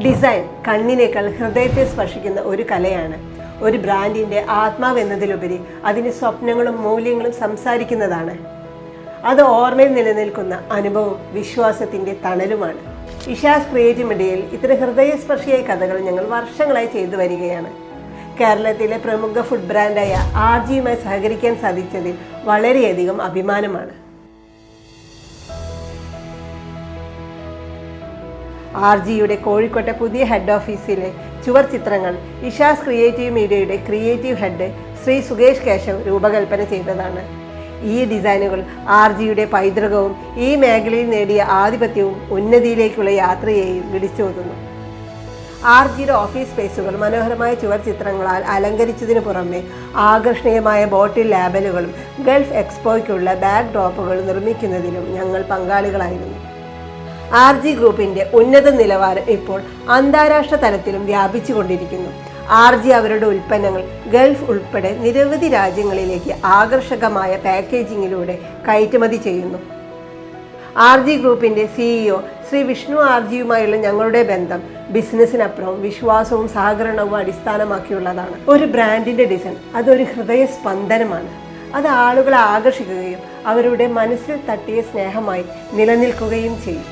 Design കണ്ണിനേക്കാൾ ഹൃദയത്തെ സ്പർശിക്കുന്ന ഒരു കലയാണ്. ഒരു ബ്രാൻഡിൻ്റെ ആത്മാവ് എന്നതിലുപരി അതിൻ്റെ സ്വപ്നങ്ങളും മൂല്യങ്ങളും സംസാരിക്കുന്നതാണ്. അത് ഓർമ്മയിൽ നിലനിൽക്കുന്ന അനുഭവവും വിശ്വാസത്തിൻ്റെ തണലുമാണ്. ഇഷാസ് ക്രിയേറ്റീവ് മീഡിയയിൽ ഇത്തരം ഹൃദയസ്പർശിയായ കഥകൾ ഞങ്ങൾ വർഷങ്ങളായി ചെയ്തു വരികയാണ്. കേരളത്തിലെ പ്രമുഖ ഫുഡ് ബ്രാൻഡായ ആർജിയുമായി സഹകരിക്കാൻ സാധിച്ചതിൽ വളരെയധികം അഭിമാനമാണ്. ആർജിയുടെ കോഴിക്കോട്ടെ പുതിയ ഹെഡ് ഓഫീസിലെ ചുവർ ചിത്രങ്ങൾ ഇഷാസ് ക്രിയേറ്റീവ് മീഡിയയുടെ ക്രിയേറ്റീവ് ഹെഡ് ശ്രീ സുകേഷ് കേശവ് രൂപകൽപ്പന ചെയ്തതാണ്. ഈ ഡിസൈനുകൾ ആർജിയുടെ പൈതൃകവും ഈ മേഖലയിൽ നേടിയ ആധിപത്യവും ഉന്നതിയിലേക്കുള്ള യാത്രയെയും വിളിച്ചോതുന്നു. ആർജിയുടെ ഓഫീസ് സ്പേസുകൾ മനോഹരമായ ചുവർ ചിത്രങ്ങളാൽ അലങ്കരിച്ചതിനു പുറമെ ആകർഷണീയമായ ബോട്ടിൽ ലാബലുകളും ഗൾഫ് എക്സ്പോയ്ക്കുള്ള ബാക്ക് ഡ്രോപ്പുകളും നിർമ്മിക്കുന്നതിലും ഞങ്ങൾ പങ്കാളികളായിരുന്നു. ആർജി ഗ്രൂപ്പിൻ്റെ ഉന്നത നിലവാരം ഇപ്പോൾ അന്താരാഷ്ട്ര തലത്തിലും വ്യാപിച്ചുകൊണ്ടിരിക്കുന്നു. ആർജി അവരുടെ ഉൽപ്പന്നങ്ങൾ ഗൾഫ് ഉൾപ്പെടെ നിരവധി രാജ്യങ്ങളിലേക്ക് ആകർഷകമായ പാക്കേജിങ്ങിലൂടെ കയറ്റുമതി ചെയ്യുന്നു. ആർജി ഗ്രൂപ്പിൻ്റെ CEO ശ്രീ വിഷ്ണു ആർജിയുമായുള്ള ഞങ്ങളുടെ ബന്ധം ബിസിനസ്സിനപ്പുറം വിശ്വാസവും സഹകരണവും അടിസ്ഥാനമാക്കിയുള്ളതാണ്. ഒരു ബ്രാൻഡിൻ്റെ ഡിസൈൻ അതൊരു ഹൃദയസ്പന്ദനമാണ്. അത് ആളുകളെ ആകർഷിക്കുകയും അവരുടെ മനസ്സിൽ തട്ടിയ സ്നേഹമായി നിലനിൽക്കുകയും ചെയ്യും.